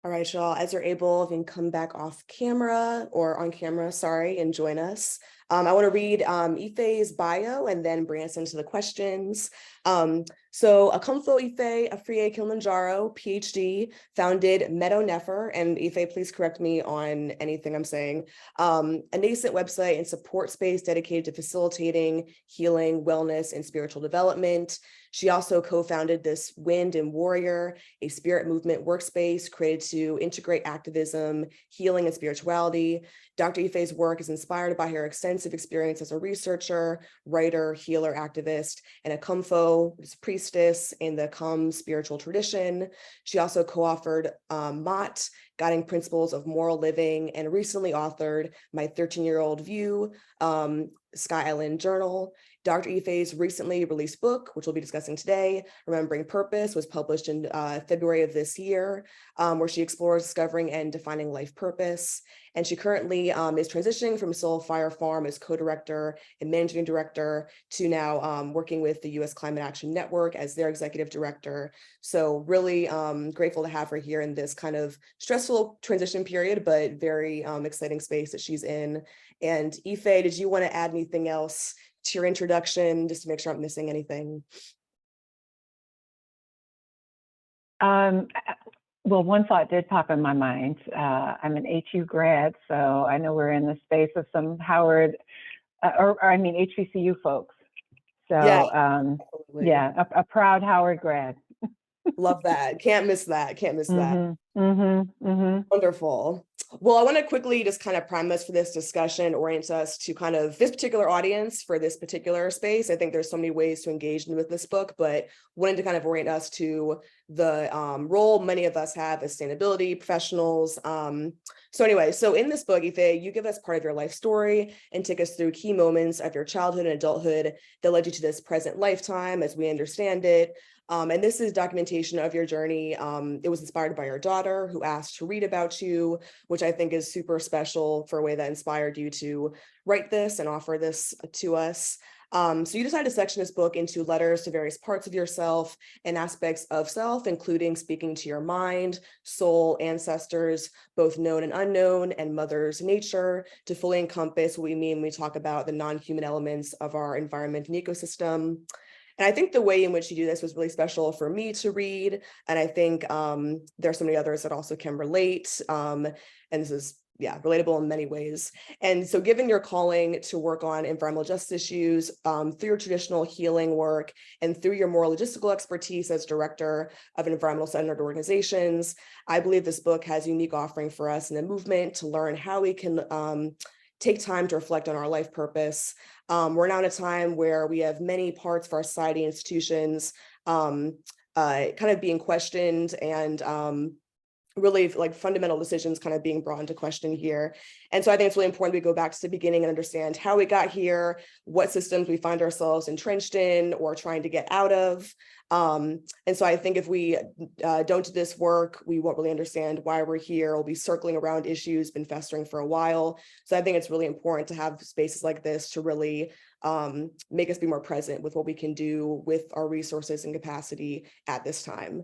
All right, y'all, as you're able, you can come back off camera or on camera, sorry, and join us. I want to read Ife's bio and then bring us into the questions. So Akomfo Ife Afriye Kilimanjaro, PhD, founded Meadow Nefer, and Ife, please correct me on anything I'm saying, a nascent website and support space dedicated to facilitating healing, wellness, and spiritual development. She also co-founded this Wind and Warrior, a spirit movement workspace created to integrate activism, healing, and spirituality. Dr. Ife's work is inspired by her extensive experience as a researcher, writer, healer, activist, and a Kumfo priestess in the Kum spiritual tradition. She also co-authored Mott, Guiding Principles of Moral Living, and recently authored My 13-Year-Old View, Sky Island Journal. Dr. Ife's recently released book, which we'll be discussing today, Remembering Purpose, was published in February of this year, where she explores discovering and defining life purpose. And she currently is transitioning from Soul Fire Farm as co-director and managing director to now working with the U.S. Climate Action Network as their executive director. So really grateful to have her here in this kind of stressful transition period, but very exciting space that she's in. And Ife, did you want to add anything else to your introduction, just to make sure I'm missing anything? Well, one thought did pop in my mind. I'm an HU grad, so I know we're in the space of some Howard, HBCU folks. So yeah, a proud Howard grad. Love that. Can't miss that. Can't miss that. Wonderful. Well, I want to quickly just kind of prime us for this discussion, orient us to kind of this particular audience for this particular space. I think there's so many ways to engage with this book, but wanted to kind of orient us to the role many of us have as sustainability professionals. So anyway, so in this book, Ife, you give us part of your life story and take us through key moments of your childhood and adulthood that led you to this present lifetime as we understand it. And this is documentation of your journey. It was inspired by your daughter who asked to read about you, which I think is super special for a way that inspired you to write this and offer this to us. So you decided to section this book into letters to various parts of yourself and aspects of self, including speaking to your mind, soul, ancestors, both known and unknown, and mother's nature, to fully encompass what we mean when we talk about the non-human elements of our environment and ecosystem. And I think the way in which you do this was really special for me to read. And I think there are so many others that also can relate. And this is, relatable in many ways. And so given your calling to work on environmental justice issues through your traditional healing work and through your more logistical expertise as director of environmental centered organizations, I believe this book has a unique offering for us in the movement to learn how we can take time to reflect on our life purpose. We're now in a time where we have many parts of our society institutions kind of being questioned and really like fundamental decisions kind of being brought into question here. And so I think it's really important we go back to the beginning and understand how we got here, what systems we find ourselves entrenched in or trying to get out of. And so I think if we don't do this work, we won't really understand why we're here. We'll be circling around issues, been festering for a while. So I think it's really important to have spaces like this to really make us be more present with what we can do with our resources and capacity at this time.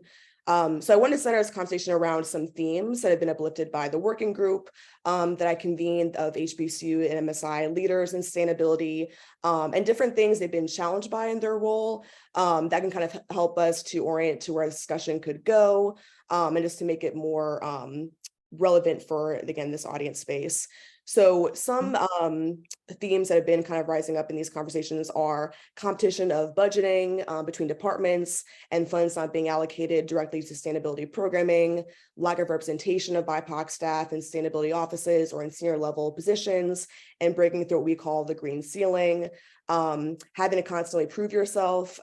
So I wanted to center this conversation around some themes that have been uplifted by the working group that I convened of HBCU and MSI leaders in sustainability and different things they've been challenged by in their role that can kind of help us to orient to where the discussion could go and just to make it more relevant for, again, this audience space. So some themes that have been kind of rising up in these conversations are competition of budgeting between departments and funds not being allocated directly to sustainability programming, lack of representation of BIPOC staff in sustainability offices or in senior level positions, and breaking through what we call the green ceiling. Having to constantly prove yourself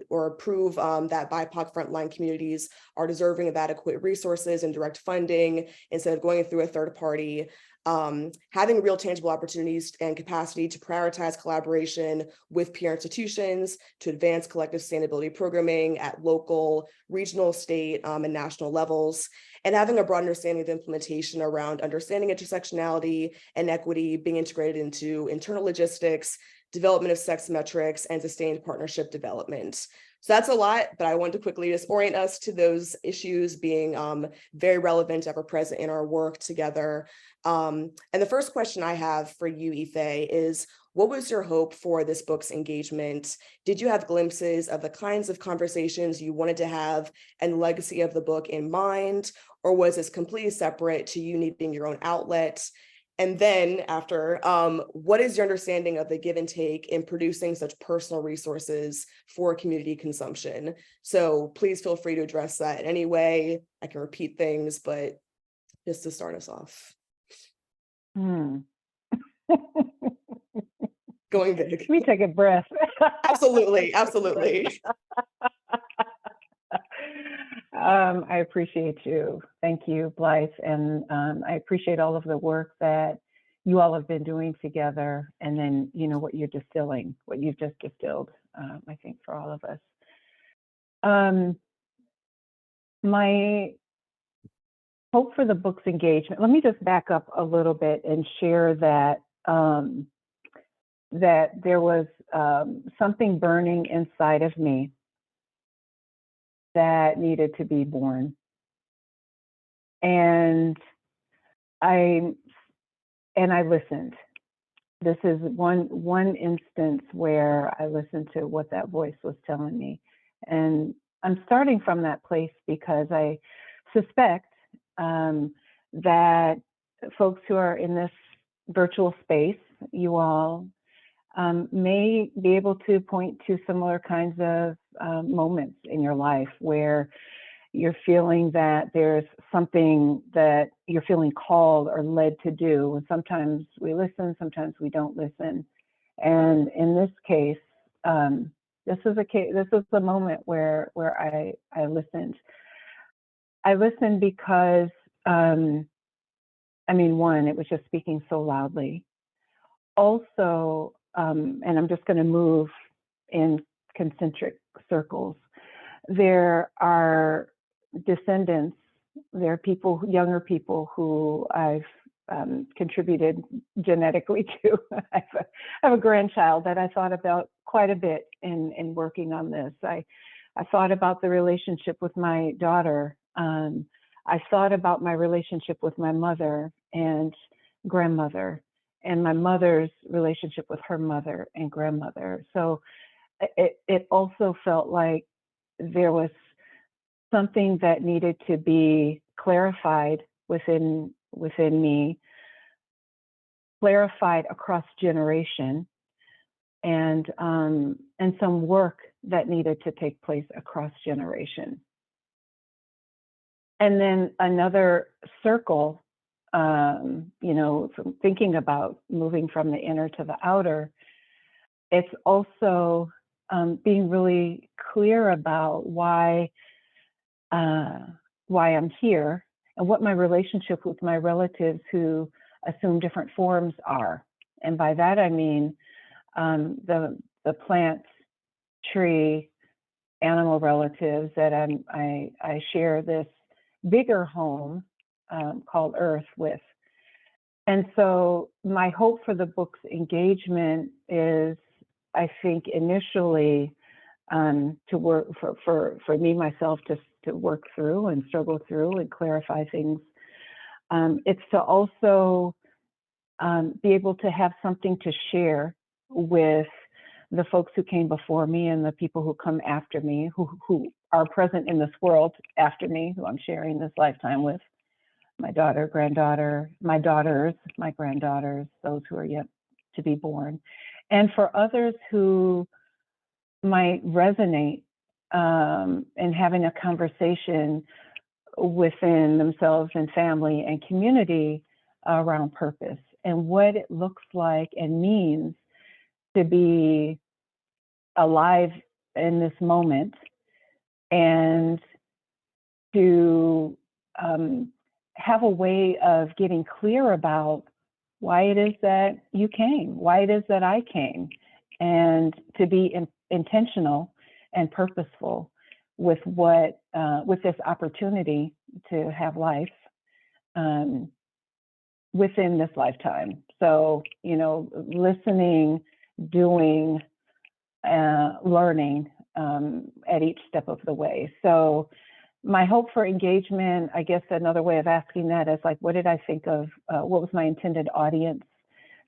or prove that BIPOC frontline communities are deserving of adequate resources and direct funding instead of going through a third party. Having real tangible opportunities and capacity to prioritize collaboration with peer institutions to advance collective sustainability programming at local, regional, state, and national levels, and having a broad understanding of implementation around understanding intersectionality and equity being integrated into internal logistics, development of sex metrics, and sustained partnership development. So that's a lot, but I want to quickly just orient us to those issues being very relevant, ever present in our work together. And the first question I have for you, Ife, is what was your hope for this book's engagement? Did you have glimpses of the kinds of conversations you wanted to have and legacy of the book in mind? Or was this completely separate to you needing your own outlet? And then after, what is your understanding of the give and take in producing such personal resources for community consumption? So please feel free to address that in any way. I can repeat things, but just to start us off. Hmm. Going big. Let me take a breath. Absolutely, absolutely. I appreciate you. Thank you, Blythe. And I appreciate all of the work that you all have been doing together. And then, you know, what you're distilling, what you've just distilled, I think, for all of us. My hope for the book's engagement, let me just back up a little bit and share that that there was something burning inside of me that needed to be born. And I listened. This is one instance where I listened to what that voice was telling me. And I'm starting from that place because I suspect that folks who are in this virtual space, you all, may be able to point to similar kinds of moments in your life where you're feeling that there's something that you're feeling called or led to do. And sometimes we listen, sometimes we don't listen. And in this case, this is a moment where I listened. I listened because, one, it was just speaking so loudly. Also, and I'm just going to move in concentric circles. There are descendants, there are people, younger people who I've contributed genetically to. I have a grandchild that I thought about quite a bit in working on this. I thought about the relationship with my daughter. I thought about my relationship with my mother and grandmother, and my mother's relationship with her mother and grandmother. So it also felt like there was something that needed to be clarified within me, clarified across generation, and some work that needed to take place across generation. And then another circle, from thinking about moving from the inner to the outer, it's also being really clear about why I'm here and what my relationship with my relatives who assume different forms are. And by that I mean the plant, tree, animal relatives that I share this bigger home called Earth with. And so my hope for the book's engagement is, I think, initially to work for me myself to work through and struggle through and clarify things. It's to also be able to have something to share with the folks who came before me and the people who come after me, who are present in this world after me, who I'm sharing this lifetime with. My daughter, granddaughter, my daughters, my granddaughters, those who are yet to be born. And for others who might resonate in having a conversation within themselves and family and community around purpose and what it looks like and means to be alive in this moment, and to have a way of getting clear about why it is that you came, why it is that I came, and to be intentional and purposeful with with this opportunity to have life within this lifetime. So, listening doing, learning at each step of the way. So my hope for engagement, I guess another way of asking that is like, what did I think of, what was my intended audience?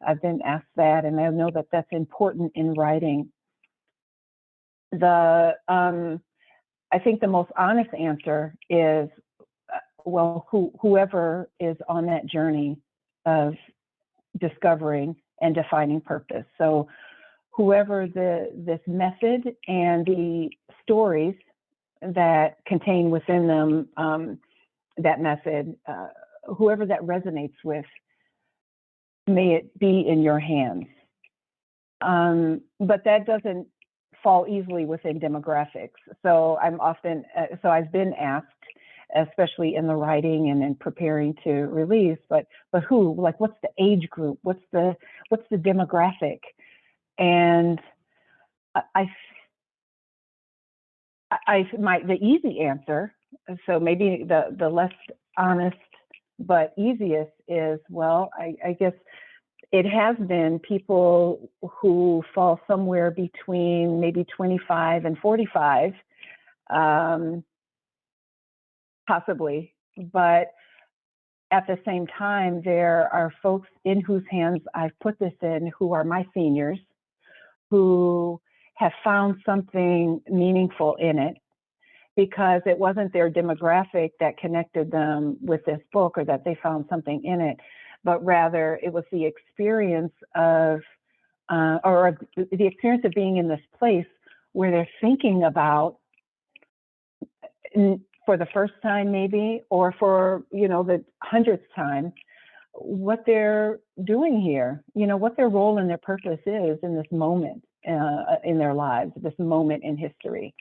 I've been asked that, and I know that that's important in writing. I think the most honest answer is, well, whoever is on that journey of discovering and defining purpose. So whoever this method and the stories that contain within them that method, whoever that resonates with, may it be in your hands. But that doesn't fall easily within demographics. So I've been asked, especially in the writing and in preparing to release, but who, like, what's the age group? What's the demographic? And the easy answer, so maybe the less honest but easiest is, well, I guess it has been people who fall somewhere between maybe 25 and 45, possibly. But at the same time, there are folks in whose hands I've put this in who are my seniors, who have found something meaningful in it, because it wasn't their demographic that connected them with this book or that they found something in it, but rather it was the experience of, or the experience of being in this place where they're thinking about, for the first time maybe, or for, the 100th time, what they're doing here, what their role and their purpose is in this moment in their lives, this moment in history.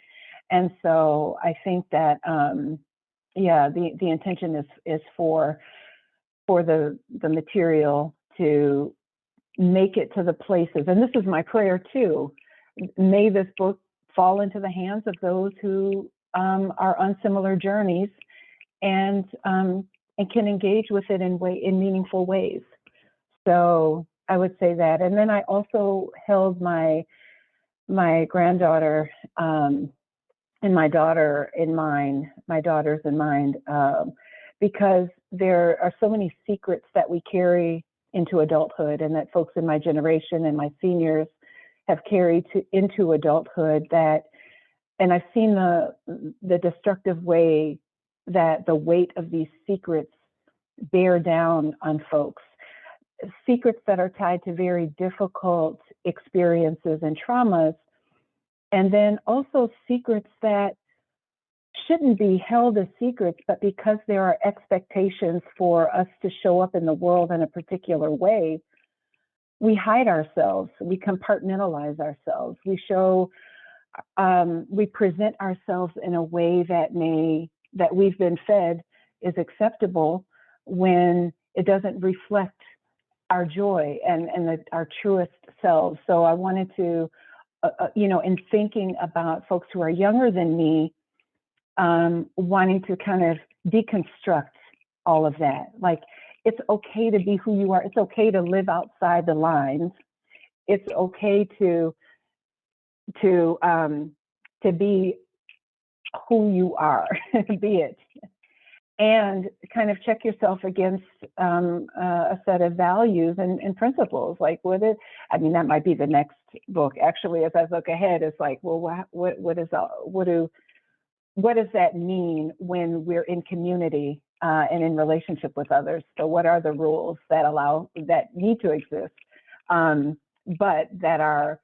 And so I think that, the intention is for the material to make it to the places. And this is my prayer too. May this book fall into the hands of those who are on similar journeys and can engage with it in meaningful ways. So I would say that. And then I also held my granddaughter and my daughters in mind, because there are so many secrets that we carry into adulthood, and that folks in my generation and my seniors have carried into adulthood, and I've seen the destructive way that the weight of these secrets bear down on folks. Secrets that are tied to very difficult experiences and traumas, and then also secrets that shouldn't be held as secrets, but because there are expectations for us to show up in the world in a particular way, we hide ourselves, we compartmentalize ourselves, we present ourselves in a way that we've been fed is acceptable, when it doesn't reflect our joy and our truest selves. So I wanted to, in thinking about folks who are younger than me, wanting to kind of deconstruct all of that. Like, it's okay to be who you are. It's okay to live outside the lines. It's okay to be who you are, be it. And kind of check yourself against a set of values and principles. Like, that might be the next book. Actually, as I look ahead, it's like, well, what does that mean when we're in community and in relationship with others? So what are the rules that need to exist, but that are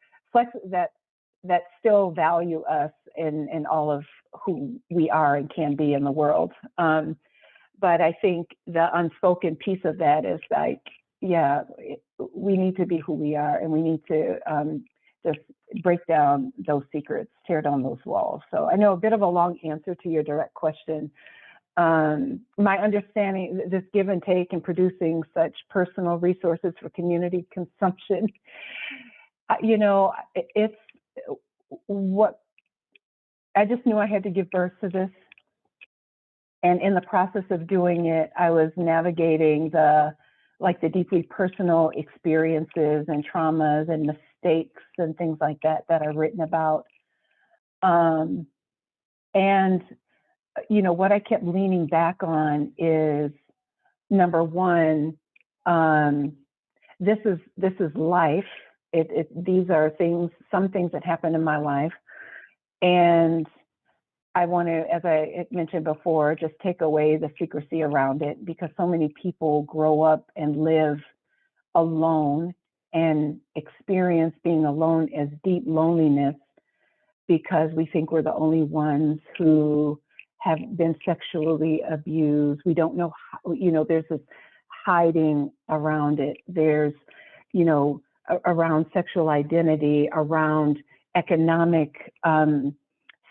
that still value us in all of who we are and can be in the world? But I think the unspoken piece of that is like, we need to be who we are, and we need to just break down those secrets, tear down those walls. So I know a bit of a long answer to your direct question. My understanding, this give and take in producing such personal resources for community consumption, it's what I just knew I had to give birth to this. And in the process of doing it, I was navigating the deeply personal experiences and traumas and mistakes and things like that that are written about. And what I kept leaning back on is, number one, this is life. These are some things that happen in my life, and I want to, as I mentioned before, just take away the secrecy around it, because so many people grow up and live alone and experience being alone as deep loneliness, because we think we're the only ones who have been sexually abused. We don't know how, there's this hiding around it. There's, around sexual identity, around economic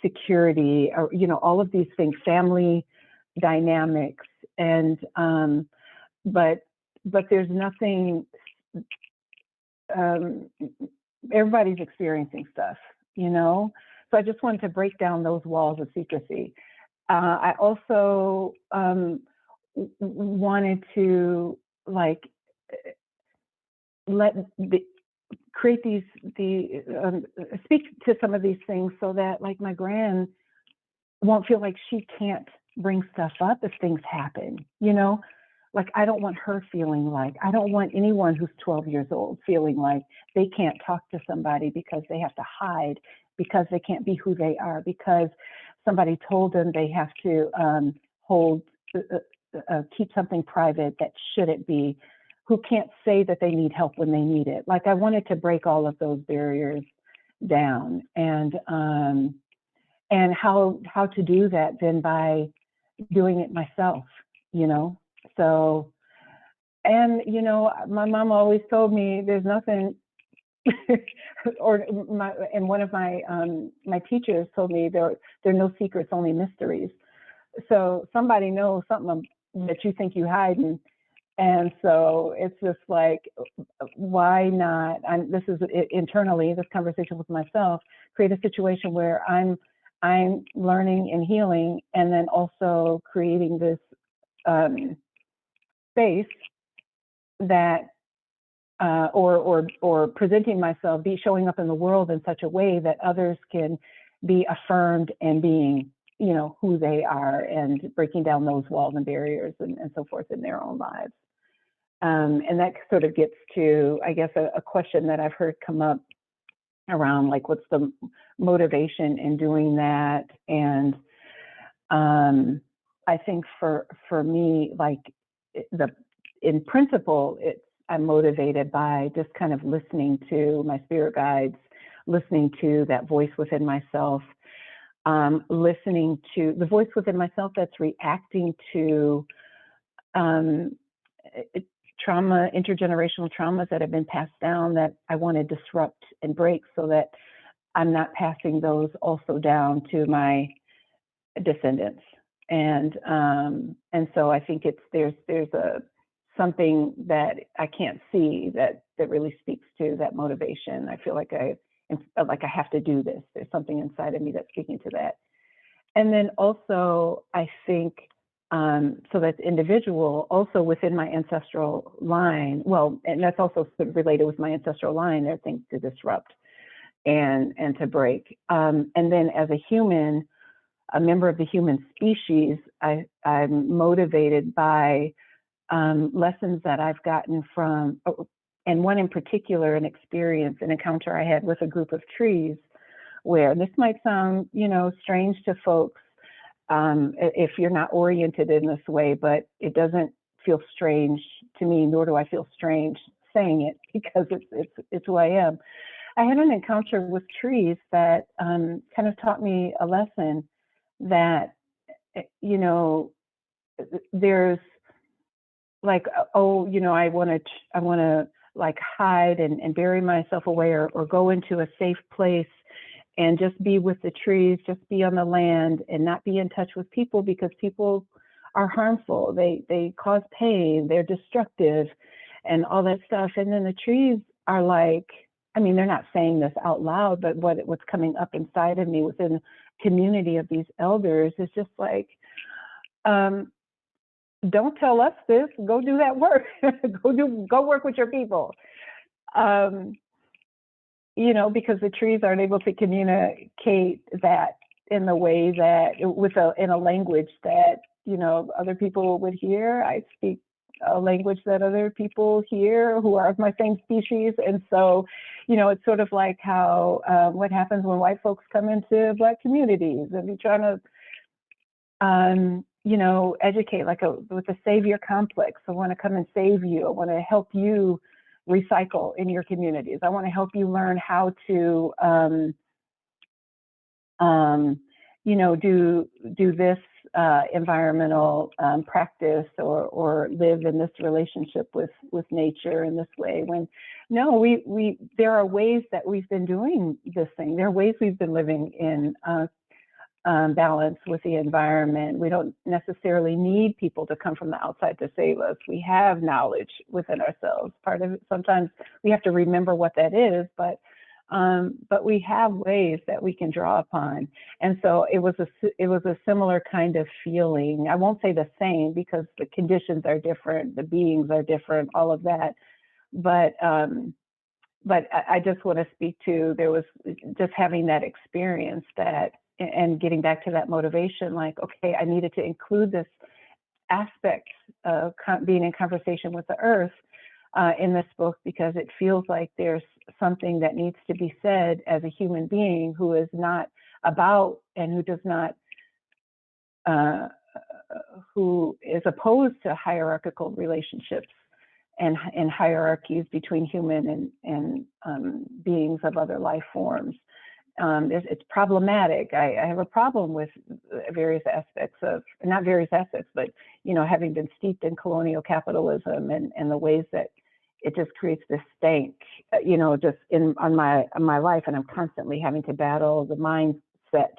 security, or, all of these things, family dynamics. And, but there's nothing, everybody's experiencing stuff, So I just wanted to break down those walls of secrecy. I also wanted to create speak to some of these things, so that my gran won't feel like she can't bring stuff up if things happen, I don't want her feeling I don't want anyone who's 12 years old feeling like they can't talk to somebody because they have to hide, because they can't be who they are, because somebody told them they have to keep something private that shouldn't be, who can't say that they need help when they need it. I wanted to break all of those barriers down, and how to do that then by doing it myself, So, and my mom always told me there's nothing, and one of my teachers told me there are no secrets, only mysteries. So somebody knows something that you think you hiding. And so it's just why not? This is internally, this conversation with myself, create a situation where I'm learning and healing, and then also creating this space that, or presenting myself, showing up in the world in such a way that others can be affirmed and being, who they are, and breaking down those walls and barriers and so forth in their own lives. And that sort of gets to, I guess, a question that I've heard come up around what's the motivation in doing that. And I think for me, in principle, I'm motivated by just kind of listening to my spirit guides, listening to that voice within myself, listening to the voice within myself that's reacting to trauma, intergenerational traumas that have been passed down, that I want to disrupt and break, so that I'm not passing those also down to my descendants. And so I think there's something that I can't see that really speaks to that motivation. I feel like I have to do this. There's something inside of me that's speaking to that. And then also, I think, so that's individual, also within my ancestral line. Well, and that's also related with my ancestral line. There are things to disrupt and to break. And then as a human, a member of the human species, I'm motivated by lessons that I've gotten from, and one in particular, an encounter I had with a group of trees, where this might sound, strange to folks if you're not oriented in this way, but it doesn't feel strange to me, nor do I feel strange saying it, because it's who I am. I had an encounter with trees that kind of taught me a lesson that, there's I want to hide and bury myself away, or go into a safe place and just be with the trees, just be on the land, and not be in touch with people, because people are harmful. They cause pain, they're destructive, and all that stuff. And then the trees are they're not saying this out loud, but what's coming up inside of me within the community of these elders is just don't tell us this, go do that work. go work with your people. because the trees aren't able to communicate that in the way that in a language that, other people would hear. I speak a language that other people hear who are of my same species. And so, it's sort of like how, what happens when white folks come into Black communities and be trying to, educate with a savior complex. I want to come and save you. I want to help you recycle in your communities. I want to help you learn how to, do this environmental practice or live in this relationship with nature in this way. When no, there are ways that we've been doing this thing. There are ways we've been living in balance with the environment. We don't necessarily need people to come from the outside to save us. We have knowledge within ourselves. Part of it, sometimes we have to remember what that is, but we have ways that we can draw upon. And so it was a similar kind of feeling. I won't say the same because the conditions are different, the beings are different, all of that. But I just want to speak to, there was just having that experience and getting back to that motivation, like, okay, I needed to include this aspect of being in conversation with the earth in this book, because it feels like there's something that needs to be said as a human being who is not about and who does not, who is opposed to hierarchical relationships and hierarchies between human and beings of other life forms. It's problematic. I have a problem with various aspects of, not various aspects, but, having been steeped in colonial capitalism and the ways that it just creates this stank, just on my life. And I'm constantly having to battle the mindset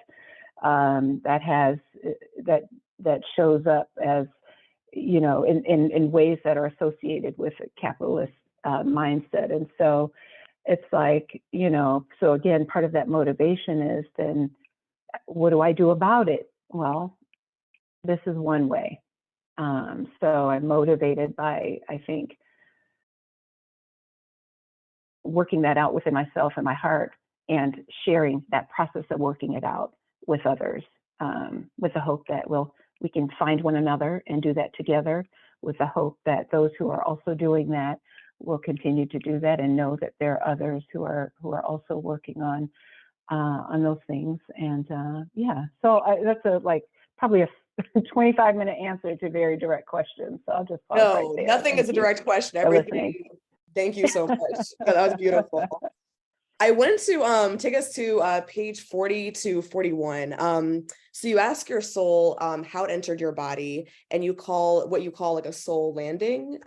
that shows up as, in ways that are associated with a capitalist mindset. And so it's like, so again, part of that motivation is then, what do I do about it? Well, this is one way. So I'm motivated by, I think, working that out within myself and my heart and sharing that process of working it out with others, with the hope that we can find one another and do that together, with the hope that those who are also doing that will continue to do that and know that there are others who are also working on those things. And so that's probably a 25-minute answer to a very direct question. So I'll just pause right there. Nothing is a direct question. Everything. Thank you so much. That was beautiful. I wanted to take us to page 40 to 41. So you ask your soul how it entered your body, and you call what you call like a soul landing.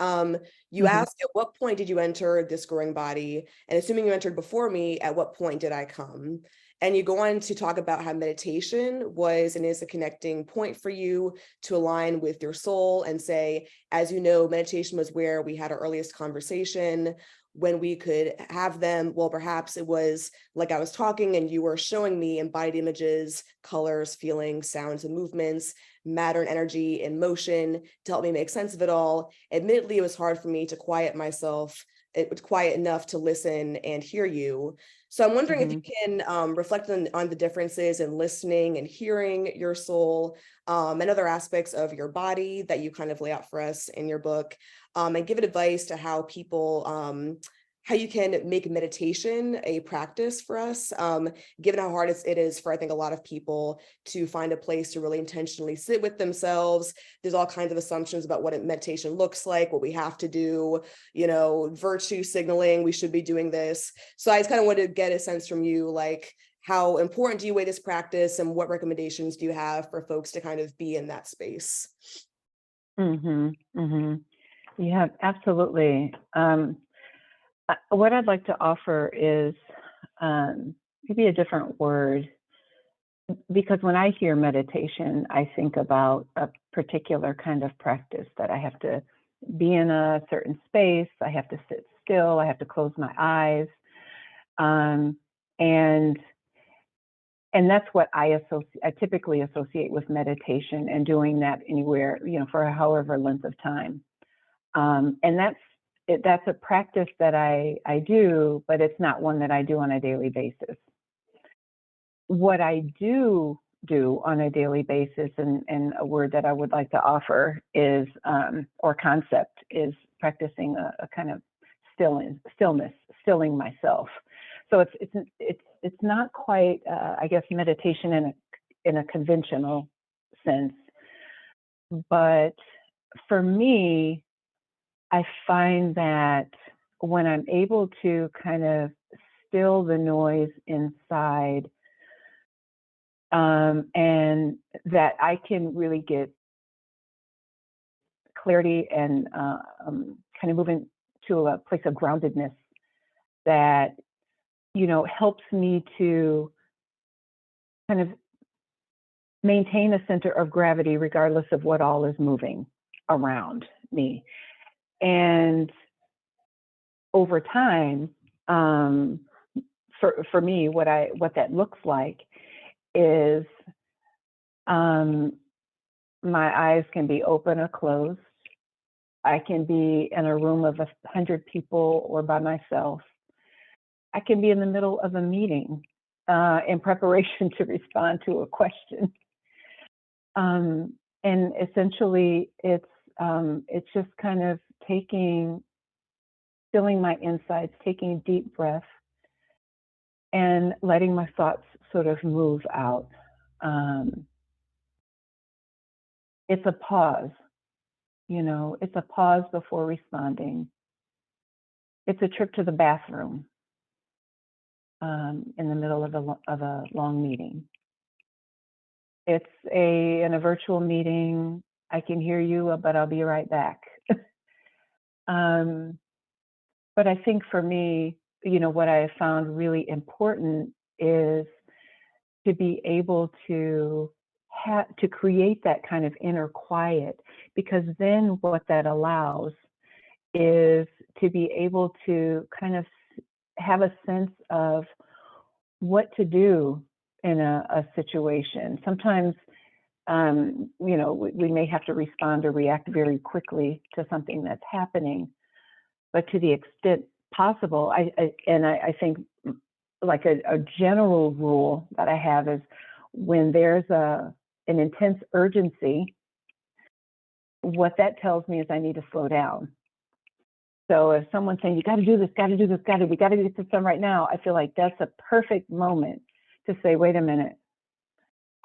You ask, at what point did you enter this growing body? And assuming you entered before me, at what point did I come? And you go on to talk about how meditation was and is a connecting point for you to align with your soul, and say, as you know, meditation was where we had our earliest conversation. When we could have them, well, perhaps it was like I was talking and you were showing me embodied images, colors, feelings, sounds, and movements, matter and energy in motion to help me make sense of it all. Admittedly, it was hard for me to quiet myself. It was quiet enough to listen and hear you. So I'm wondering if you can reflect on the differences in listening and hearing your soul, and other aspects of your body that you kind of lay out for us in your book, and give advice to how people, how you can make meditation a practice for us, given how hard it is for, I think, a lot of people to find a place to really intentionally sit with themselves. There's all kinds of assumptions about what meditation looks like, what we have to do, virtue signaling, we should be doing this. So I just kind of wanted to get a sense from you, like, how important do you weigh this practice, and what recommendations do you have for folks to kind of be in that space? Yeah, absolutely. What I'd like to offer is maybe a different word, because when I hear meditation, I think about a particular kind of practice that I have to be in a certain space, I have to sit still, I have to close my eyes, and that's what I typically associate with meditation, and doing that anywhere, for however length of time. And that's that's a practice that I do, but it's not one that I do on a daily basis. What I do on a daily basis, and a word that I would like to offer is, or concept, is practicing a kind of stillness, stilling myself. So it's not quite, I guess, meditation in a conventional sense, but for me, I find that when I'm able to kind of still the noise inside, and that I can really get clarity and kind of move into a place of groundedness that, helps me to kind of maintain a center of gravity regardless of what all is moving around me. And over time, for me, what that looks like is, my eyes can be open or closed. I can be in a room of 100 people or by myself. I can be in the middle of a meeting in preparation to respond to a question. And essentially, it's just kind of filling my insides, taking a deep breath, and letting my thoughts sort of move out. It's a pause, it's a pause before responding. It's a trip to the bathroom in the middle of a long meeting. It's in a virtual meeting. I can hear you, but I'll be right back. But I think for me, what I have found really important is to be able to create that kind of inner quiet, because then what that allows is to be able to kind of have a sense of what to do in a situation. Sometimes, we may have to respond or react very quickly to something that's happening, but to the extent possible, I think like a general rule that I have is when there's an intense urgency, what that tells me is I need to slow down. So if someone's saying, you got to do this, we got to get this done right now, I feel like that's a perfect moment to say, wait a minute,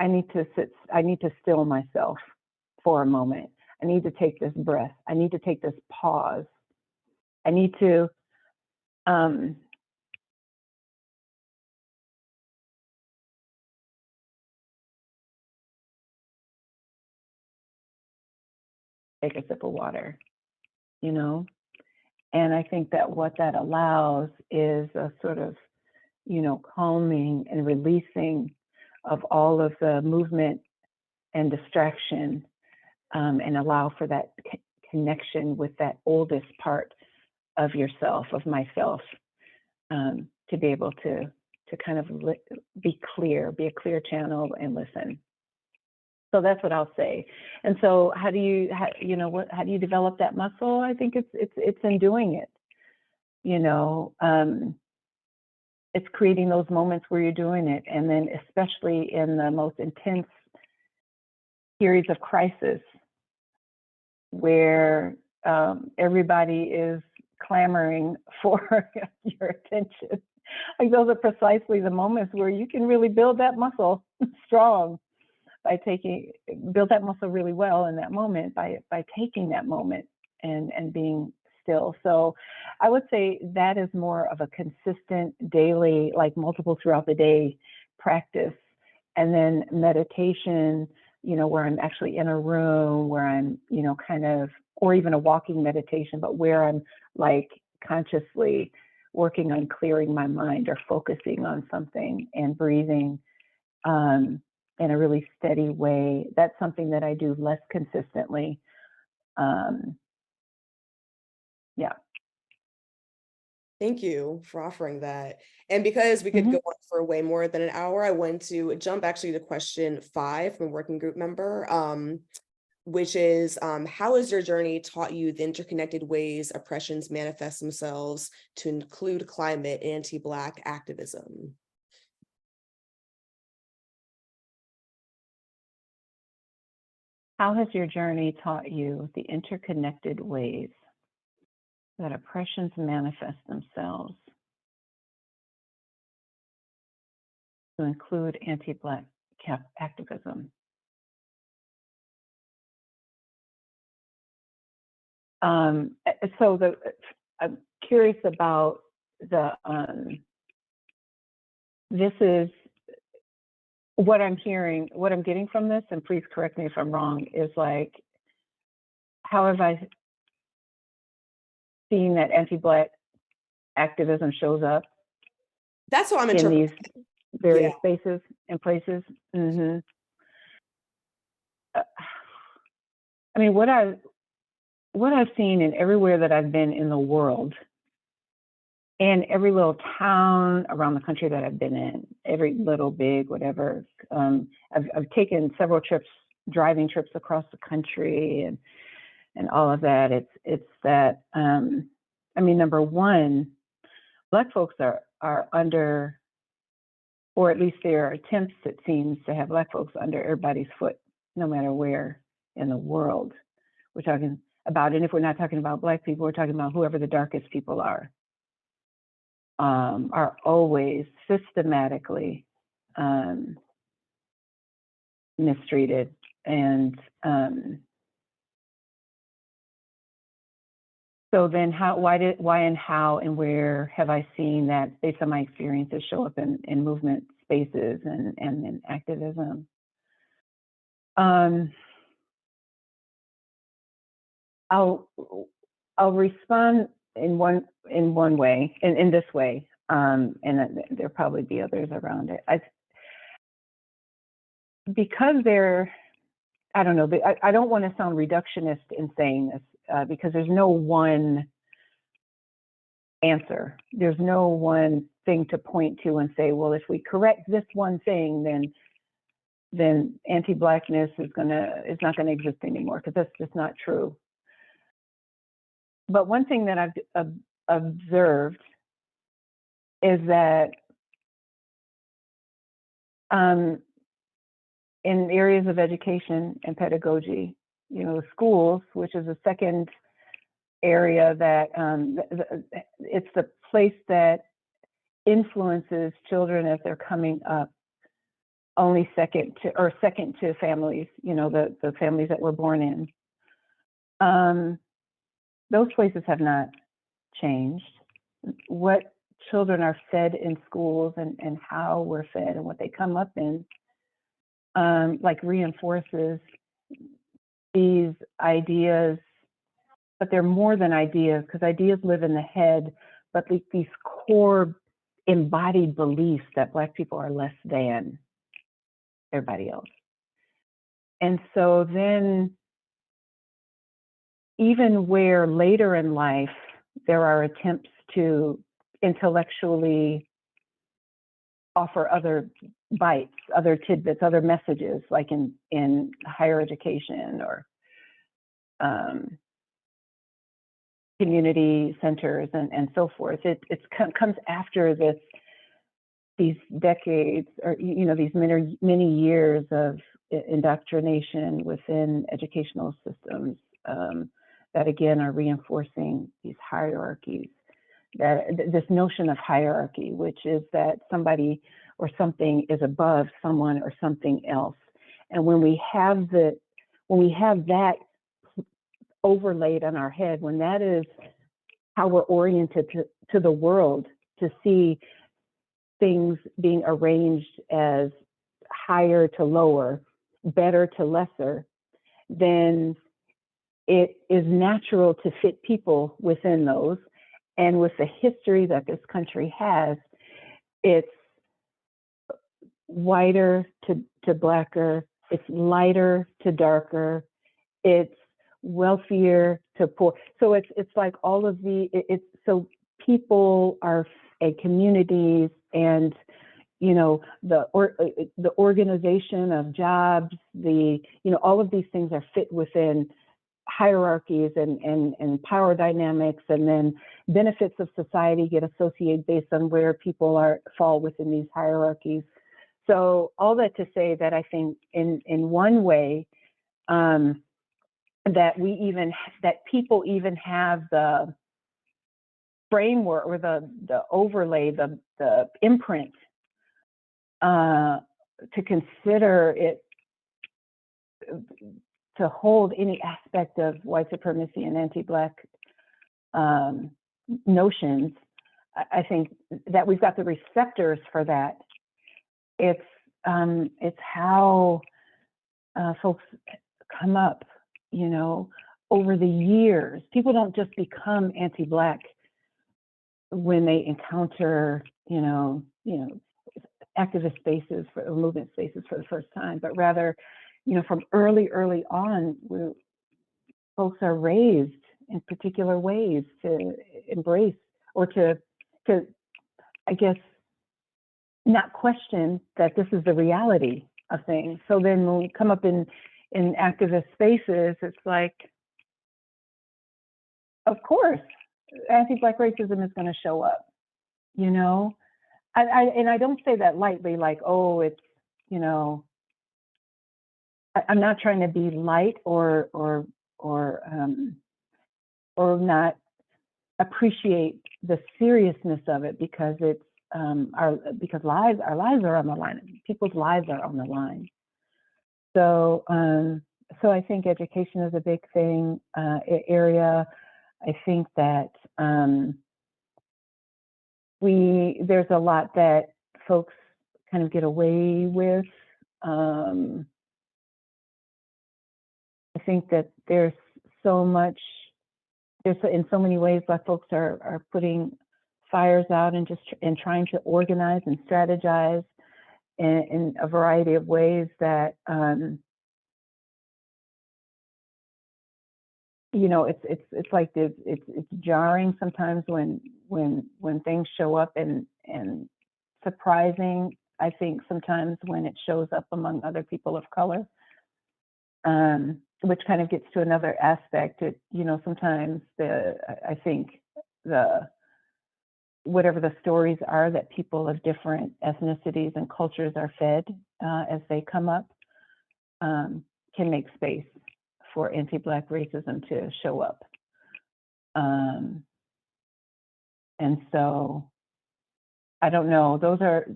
I need to still myself for a moment. I need to take this breath. I need to take this pause. I need to take a sip of water, And I think that what that allows is a sort of, calming and releasing of all of the movement and distraction, and allow for that connection with that oldest part of yourself, of myself, to be able to kind of be a clear channel and listen. So that's what I'll say. And so how do you develop that muscle? I think it's in doing it. It's creating those moments where you're doing it. And then especially in the most intense periods of crisis where everybody is clamoring for your attention. Like those are precisely the moments where you can really build that muscle strong by build that muscle really well in that moment by taking that moment and being still. So I would say that is more of a consistent daily, like multiple throughout the day practice. And then meditation, where I'm actually in a room, where I'm, or even a walking meditation, but where I'm like consciously working on clearing my mind or focusing on something and breathing in a really steady way. That's something that I do less consistently. Yeah. Thank you for offering that. And because we could go on for way more than an hour, I want to jump actually to question 5 from a working group member. which is how has your journey taught you the interconnected ways oppressions manifest themselves, to include climate and anti-Black activism? How has your journey taught you the interconnected ways that oppressions manifest themselves, to include anti-Black activism? So I'm curious about this is what I'm hearing, what I'm getting from this, and please correct me if I'm wrong, is like, how have I seen that anti-Black activism shows up That's how I'm in interpreting. these various spaces and places? Mm-hmm. I mean, what I've seen in everywhere that I've been in the world, and every little town around the country that I've been in, every little, big, whatever. I've taken several trips, driving trips across the country, and all of that. It's that, I mean, number one, Black folks are under, or at least there are attempts, it seems, to have Black folks under everybody's foot, no matter where in the world we're talking about. And if we're not talking about Black people, we're talking about whoever the darkest people are always systematically mistreated. And so then why and how and where have I seen that, based on my experiences, show up in movement spaces and in activism? I'll respond in one way, in this way, and there'll probably be others around it. Because I don't know, I don't want to sound reductionist in saying this, because there's no one answer. There's no one thing to point to and say, well, if we correct this one thing, then anti-Blackness is not gonna exist anymore, because that's just not true. But one thing that I've observed is that in areas of education and pedagogy, schools, which is a second area that it's the place that influences children as they're coming up, only second to families, the families that we're born in. Those places have not changed. What children are fed in schools and how we're fed and what they come up in, like, reinforces these ideas, but they're more than ideas, because ideas live in the head, but these core embodied beliefs that Black people are less than everybody else. And so then, even where later in life there are attempts to intellectually offer other bites, other tidbits, other messages, like in higher education or community centers and so forth, it comes after these decades, or these many years of indoctrination within educational systems, that again are reinforcing these hierarchies, that this notion of hierarchy, which is that somebody or something is above someone or something else. And when we have that overlaid on our head, when that is how we're oriented to the world, to see things being arranged as higher to lower, better to lesser, then it is natural to fit people within those. And with the history that this country has, it's whiter to Blacker, it's lighter to darker, it's wealthier to poor. So it's like all of so people are, and communities and you know, the organization of jobs, all of these things are fit within hierarchies and power dynamics, and then benefits of society get associated based on where people fall within these hierarchies. So all that to say that I think in one way that people even have the framework or the overlay, the imprint to consider it, to hold any aspect of white supremacy and anti-Black notions. I think that we've got the receptors for that. It's how folks come up, over the years. People don't just become anti-Black when they encounter, activist spaces or movement spaces for the first time, but rather, from early on, folks are raised in particular ways to embrace or to I guess, not question that this is the reality of things. So then when we come up in activist spaces, it's like, of course, anti-Black racism is going to show up, and I don't say that lightly, like, oh, it's, I'm not trying to be light or not appreciate the seriousness of it, because it's our lives are on the line. People's lives are on the line. So so I think education is a big thing area. I think that there's a lot that folks kind of get away with. I think that there's in so many ways Black folks are putting fires out and trying to organize and strategize in a variety of ways that it's like it's jarring sometimes when things show up, and surprising, I think, sometimes when it shows up among other people of color, which kind of gets to another aspect. Sometimes I think whatever the stories are that people of different ethnicities and cultures are fed as they come up can make space for anti-Black racism to show up. And so I don't know, those are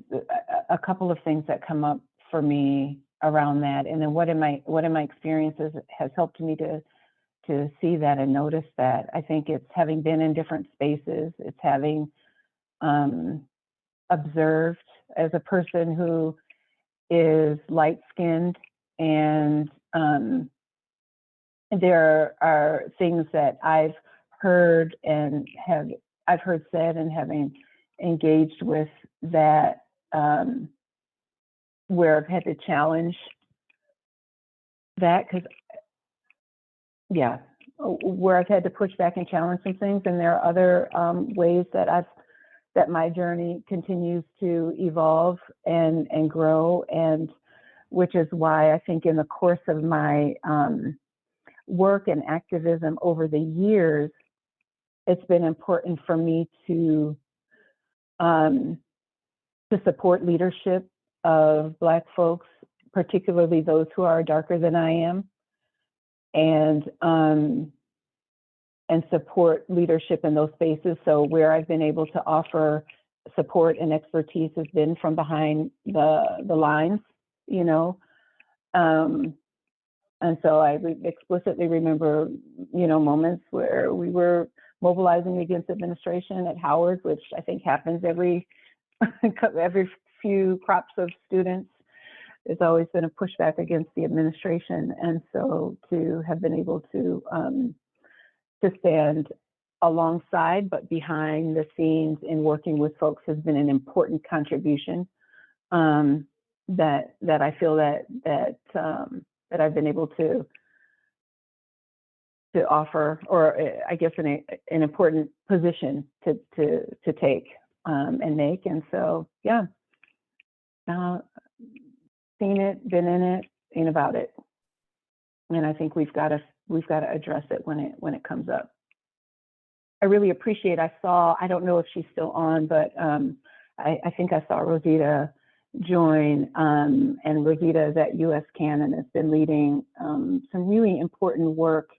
a couple of things that come up for me around that. And then what in my experiences has helped me to see that and notice that. I think it's having been in different spaces, it's having observed as a person who is light-skinned, and there are things that I've heard said and having engaged with that where I've had to challenge that, where I've had to push back and challenge some things. And there are other ways that my journey continues to evolve and grow, and which is why I think in the course of my work and activism over the years, it's been important for me to support leadership of Black folks, particularly those who are darker than I am, and support leadership in those spaces. So where I've been able to offer support and expertise has been from behind the lines, and so I explicitly remember, moments where we were mobilizing against administration at Howard, which I think happens every few crops of students. There's always been a pushback against the administration, and so to have been able to stand alongside but behind the scenes in working with folks has been an important contribution that I feel that I've been able to offer, or I guess an important position to take and make. And so, yeah, seen it, been in it, ain't about it. And I think we've got to address it when it comes up. I really appreciate, I don't know if she's still on, but I think I saw Rosita join, and Rosita is at US CAN and has been leading some really important work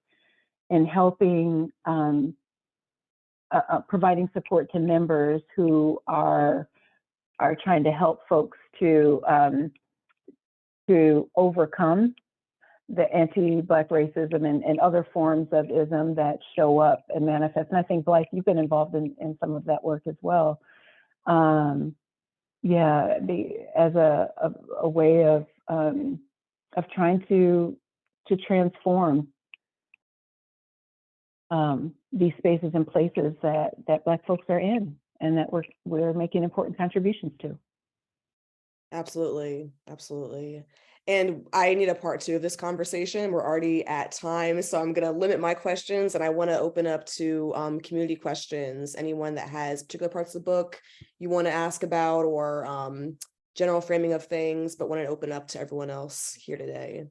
in helping providing support to members who are trying to help folks to overcome the anti-Black racism and other forms of ism that show up and manifest. And I think, Blythe, you've been involved in some of that work as well. Yeah, as a way of trying to transform these spaces and places that Black folks are in, and that we're making important contributions to. Absolutely. Absolutely. And I need a part 2 of this conversation. We're already at time, so I'm going to limit my questions, and I want to open up to community questions. Anyone that has particular parts of the book you want to ask about, or general framing of things, but want to open up to everyone else here today.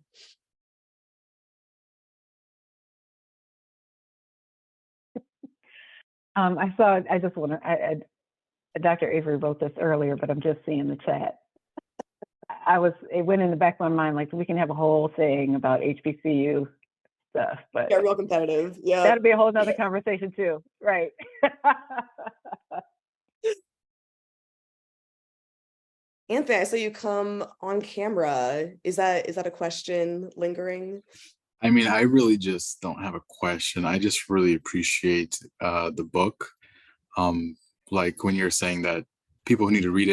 I just want to, Dr. Avery wrote this earlier, but I'm just seeing the chat. It went in the back of my mind, like, we can have a whole thing about HBCU stuff, but Yeah, real competitive. Yeah. that'll be a whole nother conversation too. Right. Anthony, I saw you come on camera. Is that a question lingering? I mean, I really just don't have a question. I just really appreciate the book. Like when you're saying that people who need to read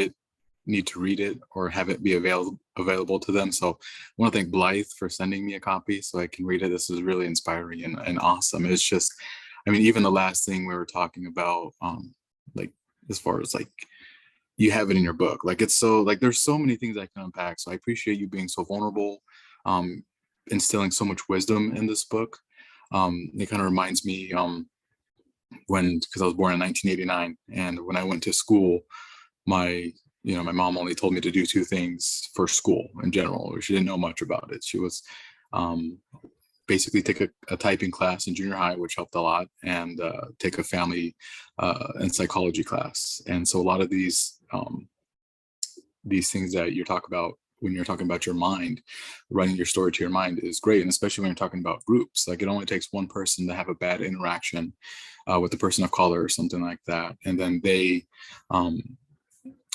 it or have it be available to them. So I want to thank Blythe for sending me a copy so I can read it. This is really inspiring and awesome. It's just, I mean, even the last thing we were talking about, like as far as like, you have it in your book. Like it's so, like there's so many things I can unpack. So I appreciate you being so vulnerable, instilling so much wisdom in this book. It kind of reminds me because I was born in 1989, and when I went to school, my mom only told me to do 2 things for school in general. She didn't know much about it. She was basically take a typing class in junior high, which helped a lot, and take a family and psychology class. And so a lot of these things that you talk about when you're talking about your mind, running your story to your mind is great. And especially when you're talking about groups, like it only takes one person to have a bad interaction with a person of color or something like that. And then they,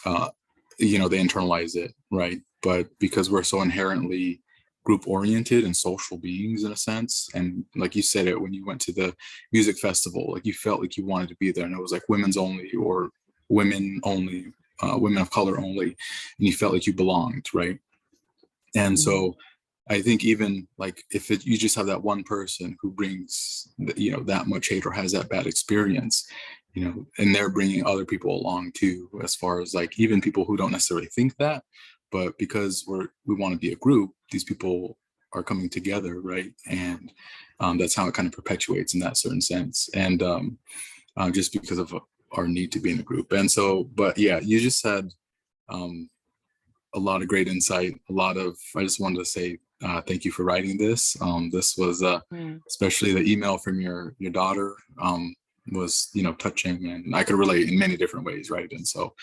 they internalize it, right? But because we're so inherently group oriented and social beings in a sense, and like you said it when you went to the music festival, like you felt like you wanted to be there, and it was like women's only or women only, women of color only, and you felt like you belonged, right? And so I think even like if you just have that one person who brings that much hate or has that bad experience, and they're bringing other people along too, as far as like even people who don't necessarily think that, but because we want to be a group, these people are coming together, right? And that's how it kind of perpetuates in that certain sense, and just because of our need to be in a group. And so, but yeah, you just had a lot of great insight. I just wanted to say thank you for writing this. This was especially the email from your daughter was touching, and I could relate in many different ways, right? And so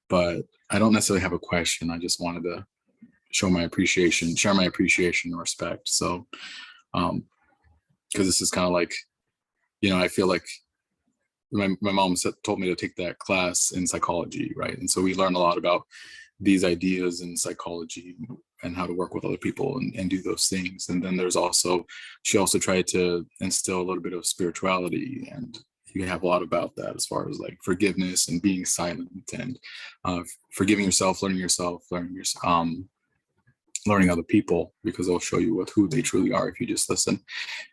but I don't necessarily have a question. I just wanted to share my appreciation and respect. So because this is kind of like, I feel like my mom told me to take that class in psychology, right? And so we learn a lot about these ideas in psychology and how to work with other people and do those things. And then she also tried to instill a little bit of spirituality, and you have a lot about that as far as like forgiveness and being silent and forgiving yourself, learning other people, because they'll show you who they truly are if you just listen.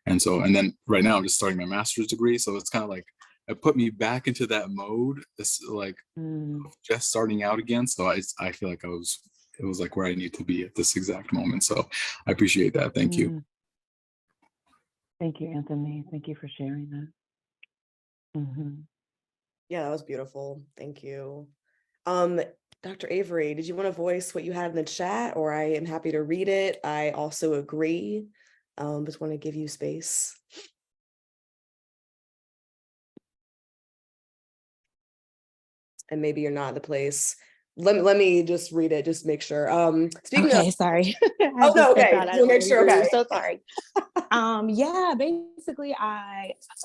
And then right now I'm just starting my master's degree, so it's kind of like it put me back into that mode. It's like just starting out again. So I feel like it was like where I need to be at this exact moment. So I appreciate that. Thank you. Thank you, Anthony. Thank you for sharing that. Yeah, that was beautiful. Thank you. Dr. Avery, did you want to voice what you had in the chat, or I am happy to read it? I also agree. Just want to give you space. And maybe you're not in the place. Let me just read it, just make sure. Speaking Okay, of, sorry. oh no, okay. We'll make sure. Okay. So sorry. Yeah, basically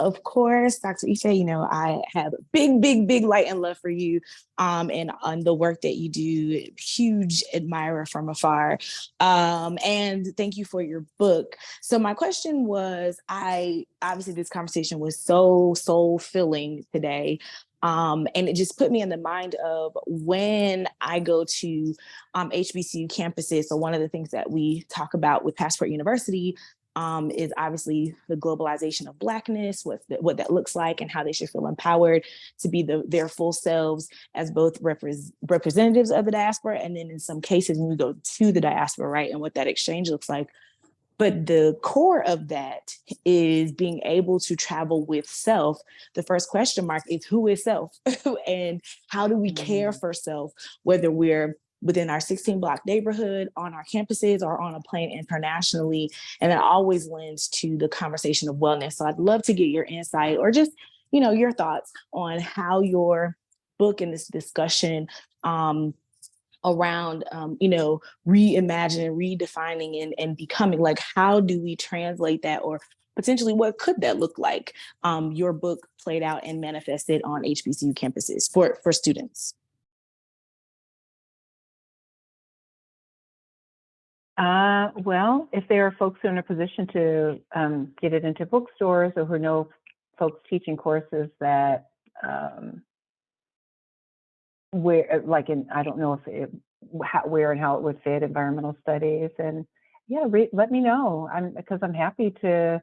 of course, Dr. Ife, you know, I have big light and love for you, and on the work that you do, huge admirer from afar. And thank you for your book. So my question was, obviously this conversation was so soul filling today. And it just put me in the mind of when I go to HBCU campuses. So one of the things that we talk about with Passport University is obviously the globalization of Blackness, what that looks like, and how they should feel empowered to be their full selves as both representatives of the diaspora, and then in some cases when we go to the diaspora, right, and what that exchange looks like. But the core of that is being able to travel with self. The first question mark is, who is self? And how do we care for self, whether we're within our 16 block neighborhood, on our campuses, or on a plane internationally? And that always lends to the conversation of wellness. So I'd love to get your insight, or just, you know, your thoughts on how your book and this discussion around you know, reimagining, redefining, and becoming, like, how do we translate that, or potentially what could that look like? Your book played out and manifested on HBCU campuses for students. Well, if there are folks who are in a position to get it into bookstores, or who know folks teaching courses that where, like, in, I don't know if where and how it would fit, environmental studies, and yeah, let me know. Because I'm happy to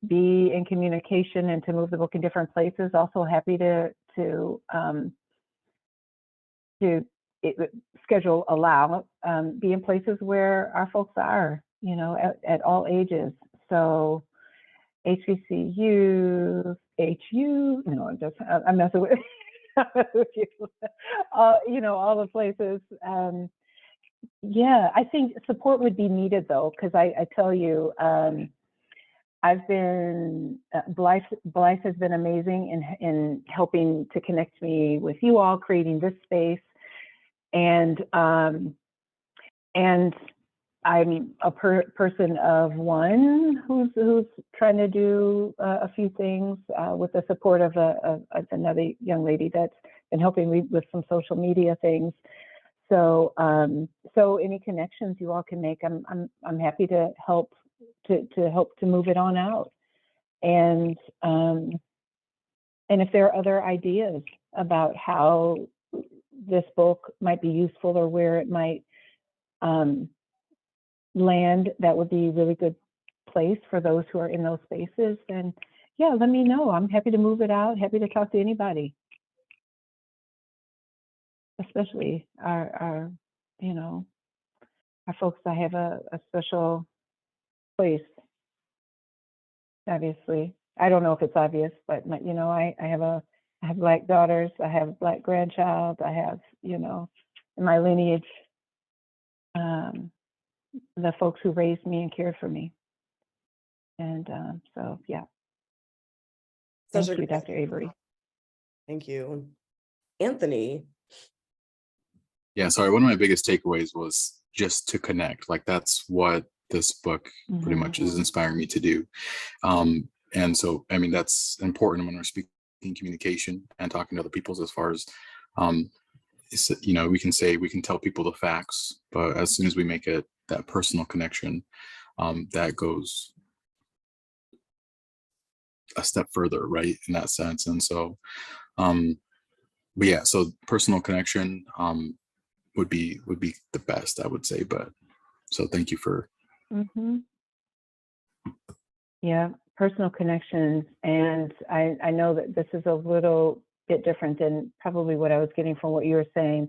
be in communication and to move the book in different places. Also happy to schedule be in places where our folks are, you know, at all ages. So HBCU, HU, no, I'm messing with, with you. You know, all the places. Yeah, I think support would be needed though, because I tell you, I've been, Blythe has been amazing in helping to connect me with you all, creating this space. And I'm a person of one who's trying to do a few things with the support of another young lady that's been helping me with some social media things. So so any connections you all can make, I'm happy to help to move it on out. And if there are other ideas about how this book might be useful, or where it might land, that would be a really good place for those who are in those spaces. And yeah, let me know. I'm happy to move it out, happy to talk to anybody, especially our you know, our folks that have a special place. Obviously, I don't know if it's obvious, but you know, I have Black daughters, I have Black grandchild, I have, you know, in my lineage, the folks who raised me and cared for me. And so, yeah. Thank you, Dr. Avery. Thank you. Anthony. Yeah, sorry. One of my biggest takeaways was just to connect. Like, that's what this book pretty much is inspiring me to do. And so, I mean, that's important when we're speaking communication and talking to other people, as far as, you know, we can tell people the facts, but as soon as we make it that personal connection, that goes a step further, right, in that sense. And so, but yeah, so personal connection would be the best, I would say. But so thank you for Yeah, personal connections. And I know that this is a little bit different than probably what I was getting from what you were saying.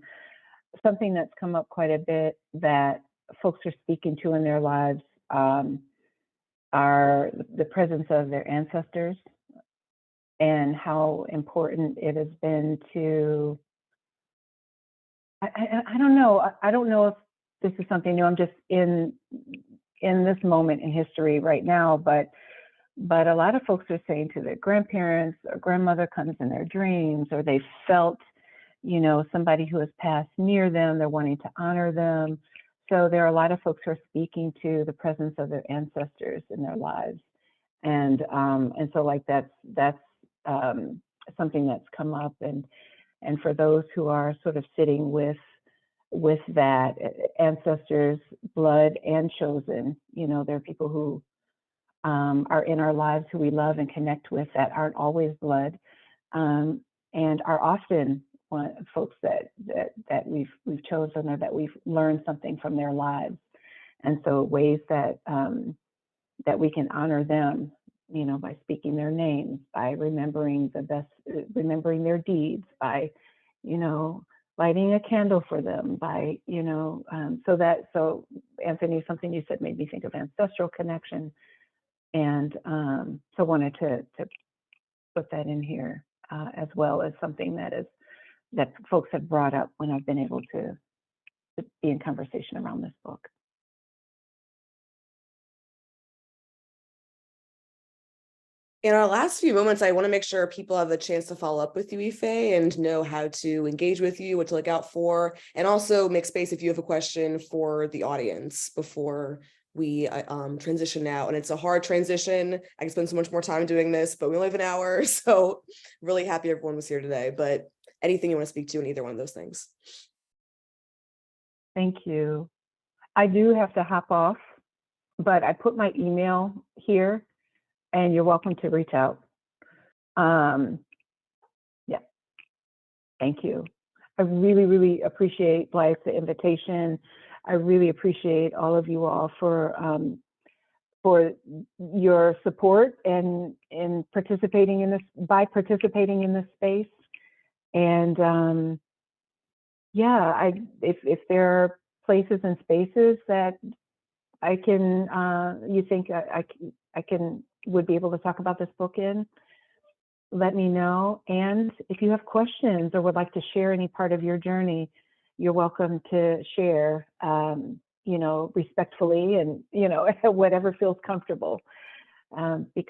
Something that's come up quite a bit that folks are speaking to in their lives are the presence of their ancestors, and how important it has been to I don't know. I don't know if this is something new. I'm just in this moment in history right now, but a lot of folks are saying to their grandparents or grandmother comes in their dreams, or they felt, somebody who has passed near them, they're wanting to honor them. So there are a lot of folks who are speaking to the presence of their ancestors in their lives. And so like that's something that's come up, and for those who are sort of sitting with that, ancestors, blood and chosen, there are people who are in our lives who we love and connect with that aren't always blood, and are often folks that we've chosen, or that we've learned something from their lives. And so ways that that we can honor them, by speaking their names, by remembering their deeds, by, lighting a candle for them, by, so Anthony, something you said made me think of ancestral connection. And so wanted to put that in here as well as something that folks have brought up when I've been able to be in conversation around this book. In our last few moments, I want to make sure people have a chance to follow up with you, Ife, and know how to engage with you, what to look out for, and also make space if you have a question for the audience before we transition now. And it's a hard transition. I can spend so much more time doing this, but we only have an hour. So really happy everyone was here today. But anything you want to speak to in either one of those things? Thank you. I do have to hop off, but I put my email here, and you're welcome to reach out. Yeah, thank you. I really, really appreciate, Blythe, the invitation. I really appreciate all of you all for your support and in participating in this space. And yeah, if there are places and spaces that I can, you think I would be able to talk about this book in, let me know. And if you have questions or would like to share any part of your journey, you're welcome to share, respectfully and, whatever feels comfortable. Because